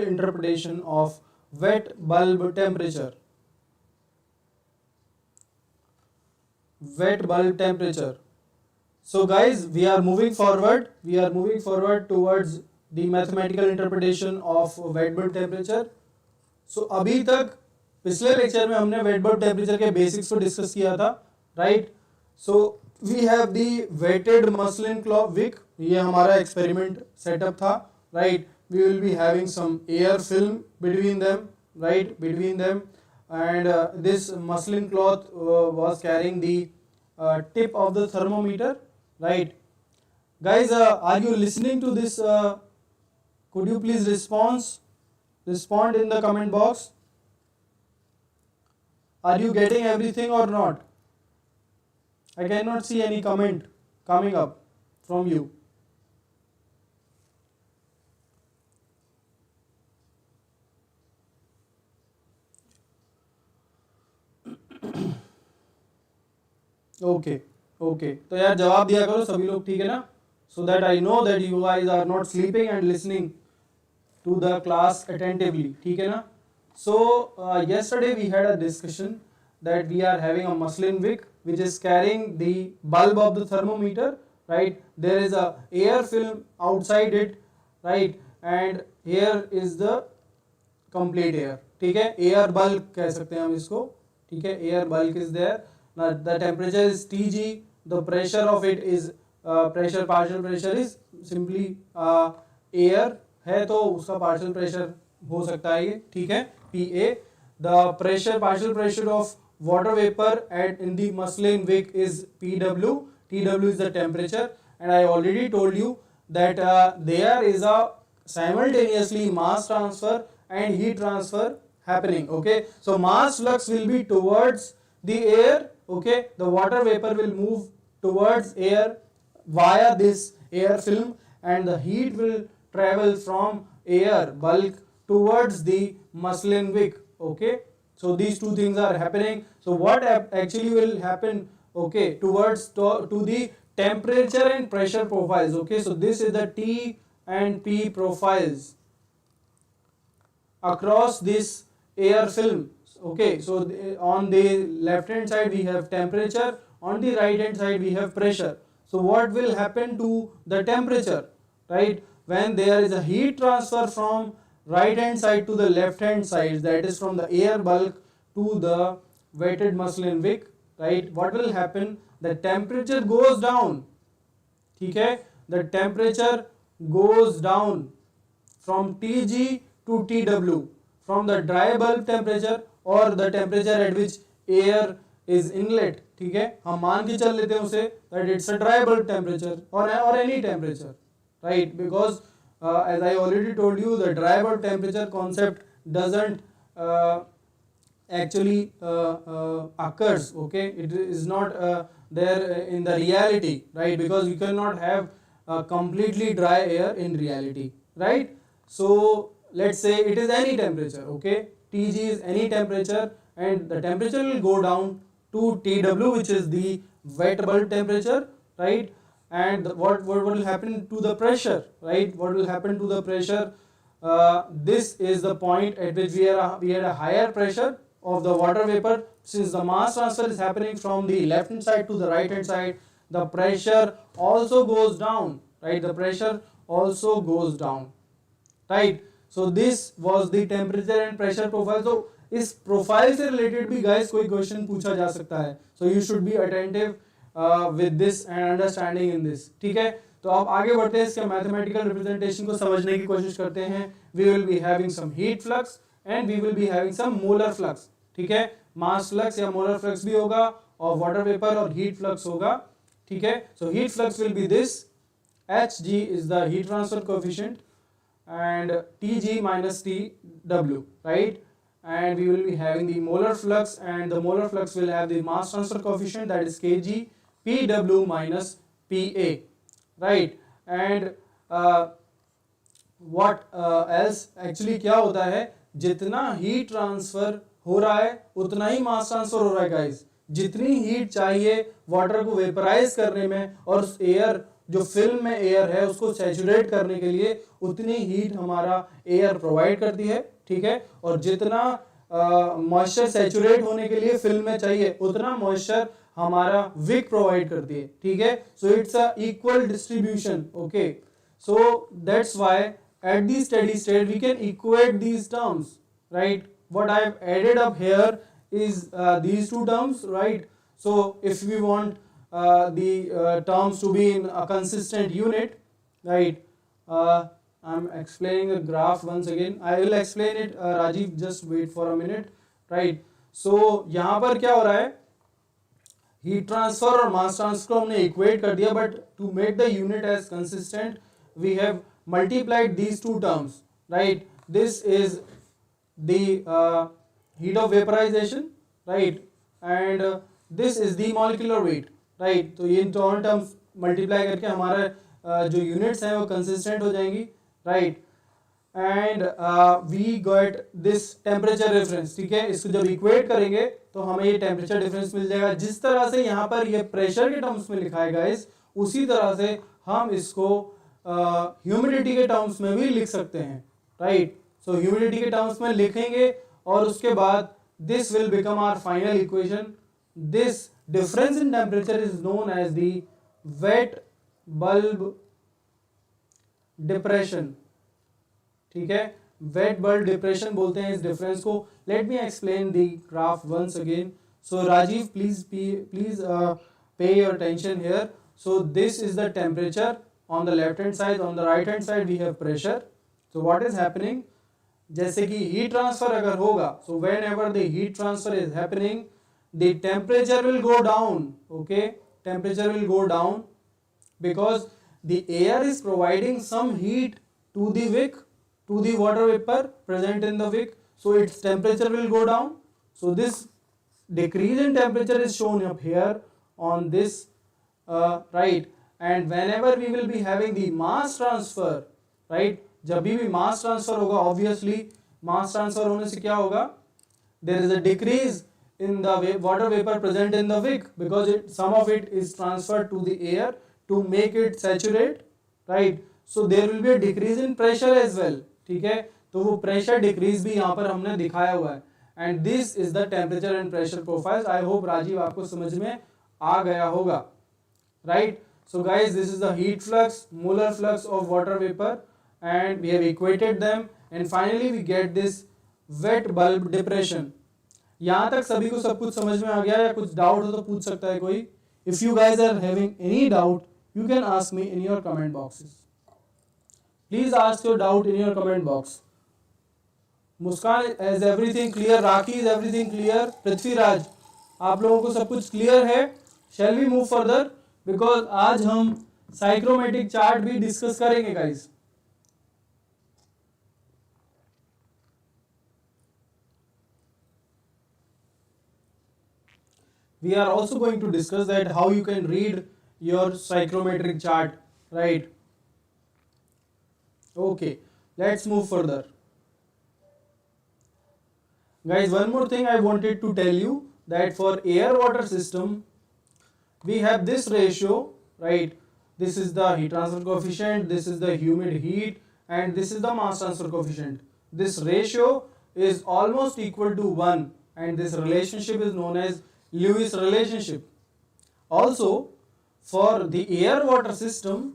interpretation of wet bulb temperature. Wet bulb temperature. So guys, we are moving forward. We are moving forward towards the mathematical interpretation of wet bulb temperature. So अभी तक पिछले lecture में हमने wet bulb temperature के basics को discuss किया था, right. So we have the weighted muslin cloth wick. ये हमारा एक्सपेरिमेंट सेटअप था, right. We will be having some air film between them, right, between them, and this muslin cloth was carrying the tip of the thermometer, right. Guys, are you listening to this? Could you please respond in the comment box? Are you getting everything or not? I cannot see any comment coming up from you. Okay तो यार जवाब दिया करो सभी लोग, ठीक है ना, so that I know that you guys are not sleeping and listening to the class attentively, ठीक है ना. सो yesterday we had a discussion that we are having a muslin wick which is carrying the bulb of the thermometer, right. There is a air film outside it, right, and here is the complete air, ठीक है. air bulb कह सकते हैं हम इसको, ठीक है. air bulb is there. Now the temperature is Tg, the pressure of it is partial pressure is simply air है तो उसका partial pressure हो सकता है ये, ठीक है, Pa. The partial pressure of water vapor in the muslin wick is Pw. Tw is the temperature, and I already told you that there is a simultaneously mass transfer and heat transfer happening, okay. So mass flux will be towards the air, okay. The water vapor will move towards air via this air film, and the heat will travel from air bulk towards the muslin wick, okay. So these two things are happening. So what actually will happen, okay, towards to the temperature and pressure profiles, okay. So this is the T and P profiles across this air film, okay. So on the left hand side we have temperature, on the right hand side we have pressure. So what will happen to the temperature, right, when there is a heat transfer from right hand side to the left hand side, that is from the air bulk to the wetted muslin wick, right. What will happen? The temperature goes down, ठीक है. The temperature goes down from Tg to Tw, from the dry bulb temperature or the temperature at which air is inlet, ठीक है. हम मान के चल लेते हैं उसे that it's a dry bulb temperature or any temperature, right, because as I already told you, the dry bulb temperature concept doesn't actually occurs, okay. It is not there in the reality, right, because you cannot have completely dry air in reality, right. So let's say it is any temperature, okay. Tg is any temperature, and the temperature will go down to Tw, which is the wet bulb temperature, right. And what will happen to the pressure, right? What will happen to the pressure? This is the point at which we had a higher pressure of the water vapor. Since the mass transfer is happening from the left hand side to the right hand side, the pressure also goes down, right. The pressure also goes down, right. So this was the temperature and pressure profile. So इस profile से related भी guys कोई question पूछा जा सकता है. So you should be attentive with this and understanding in this, ठीक है. तो आप आगे बढ़ते हैं, इसके मैथमेटिकल रिप्रेजेंटेशन को समझने की कोशिश करते हैं. We will be having some heat flux and we will be having some molar flux, ठीक है. मास फ्लक्स या मोलर फ्लक्स भी होगा और वाटर वेपर और हीट फ्लक्स होगा, ठीक है. So heat flux will be this, Hg is the heat transfer coefficient and Tg minus Tw, right. And we will be having the molar flux, and the molar flux will have the mass transfer coefficient, that is Kg Pw minus Pa, right. And what else actually क्या होता है, जितना heat transfer हो रहा है उतना ही mass transfer हो रहा है गाइस. जितनी हीट चाहिए वाटर को वेपराइज करने में और एयर जो फिल्म में एयर है उसको सैचुरेट करने के लिए उतनी हीट हमारा एयर प्रोवाइड करती है, ठीक है। और जितना मॉइस्चर सैचुरेट होने के लिए फिल्म में चाहिए उतना मॉइस्चर हमारा विक प्रोवाइड करती है, ठीक है। So it's a equal distribution, okay. So that's why at the steady state we can equate these terms, right? What I have added up here is these two terms, right? So if we want the terms to be in a consistent unit, right? I'm explaining the graph once again. I will explain it, Rajiv, just wait for a minute, right? So यहाँ पर क्या हो रहा है, heat transfer और mass transfer को हमने equate कर दिया, but to make the unit as consistent we have multiplied these two terms, right? This is the heat of vaporization, right? And this is the molecular weight, right? तो ये दोनों terms multiply करके हमारे जो units हैं वो consistent हो जाएंगी, right? And we got this temperature difference, ठीक है। इसको जब equate करेंगे तो हमें ये temperature difference मिल जाएगा। जिस तरह से यहाँ पर ये pressure के terms में लिखा है guys, उसी तरह से हम इसको ह्यूमिडिटी के टर्म्स में भी लिख सकते हैं, राइट। सो ह्यूमिडिटी के टर्म्स में लिखेंगे और उसके बाद this will become our final equation. This difference in temperature is known as the wet bulb depression, ठीक है। वेट बल्ब डिप्रेशन बोलते हैं इस डिफरेंस को। Let me explain the graph once again. So Rajeev please pay your attention here. So this is the temperature on the left hand side, on the right hand side we have pressure. So what is happening, जैसे कि heat transfer अगर होगा, so whenever the heat transfer is happening the temperature will go down, okay, temperature will go down because the air is providing some heat to the wick, to the water vapor present in the wick, so its temperature will go down. So this decrease in temperature is shown up here on this, right? And whenever we will be having the mass transfer, right, जब भी mass transfer होगा, obviously mass transfer होने से क्या होगा, there is a decrease in the water vapor present in the wick because some of it is transferred to the air to make it saturate, right? So there will be a decrease in pressure as well, ठीक है। तो वो pressure decrease भी यहाँ पर हमने दिखाया हुआ है। And this is the temperature and pressure profiles. I hope Rajiv आपको समझ में आ गया होगा, right? So guys, this is the heat flux, molar flux of water vapor, and we have equated them, and finally we get this wet bulb depression. यहाँ तक सभी को सब कुछ समझ में आ गया या कुछ डाउट हो तो पूछ सकता है कोई? If you guys are having any doubt, you can ask me in your comment boxes. Please ask your doubt in your comment box. Muskan, is everything clear? Rakhi, is everything clear? Prithviraj, आप लोगों को सब कुछ clear है? Shall we move further? Because आज हम psychrometric chart भी discuss करेंगे guys. We are also going to discuss that how you can read your psychrometric chart, right. Okay, let's move further guys. One more thing I wanted to tell you that for air water system we have this ratio, right? This is the heat transfer coefficient, this is the humid heat, and this is the mass transfer coefficient. This ratio is almost equal to 1, and this relationship is known as Lewis relationship. Also, for the air water system,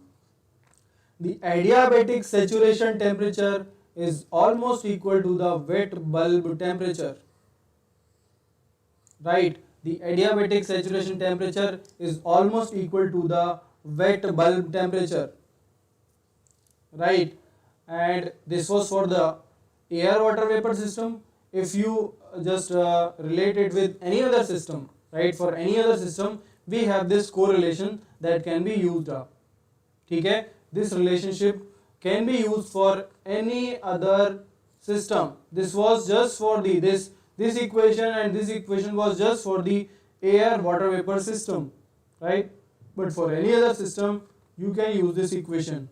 the adiabatic saturation temperature is almost equal to the wet bulb temperature, right? The adiabatic saturation temperature is almost equal to the wet bulb temperature, right? And this was for the air water vapor system. If you just relate it with any other system, right? For any other system we have this correlation that can be used up, ठीक है। This relationship can be used for any other system. This was just for the this equation, and this equation was just for the air water vapor system, right? But for any other system you can use this equation.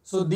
So these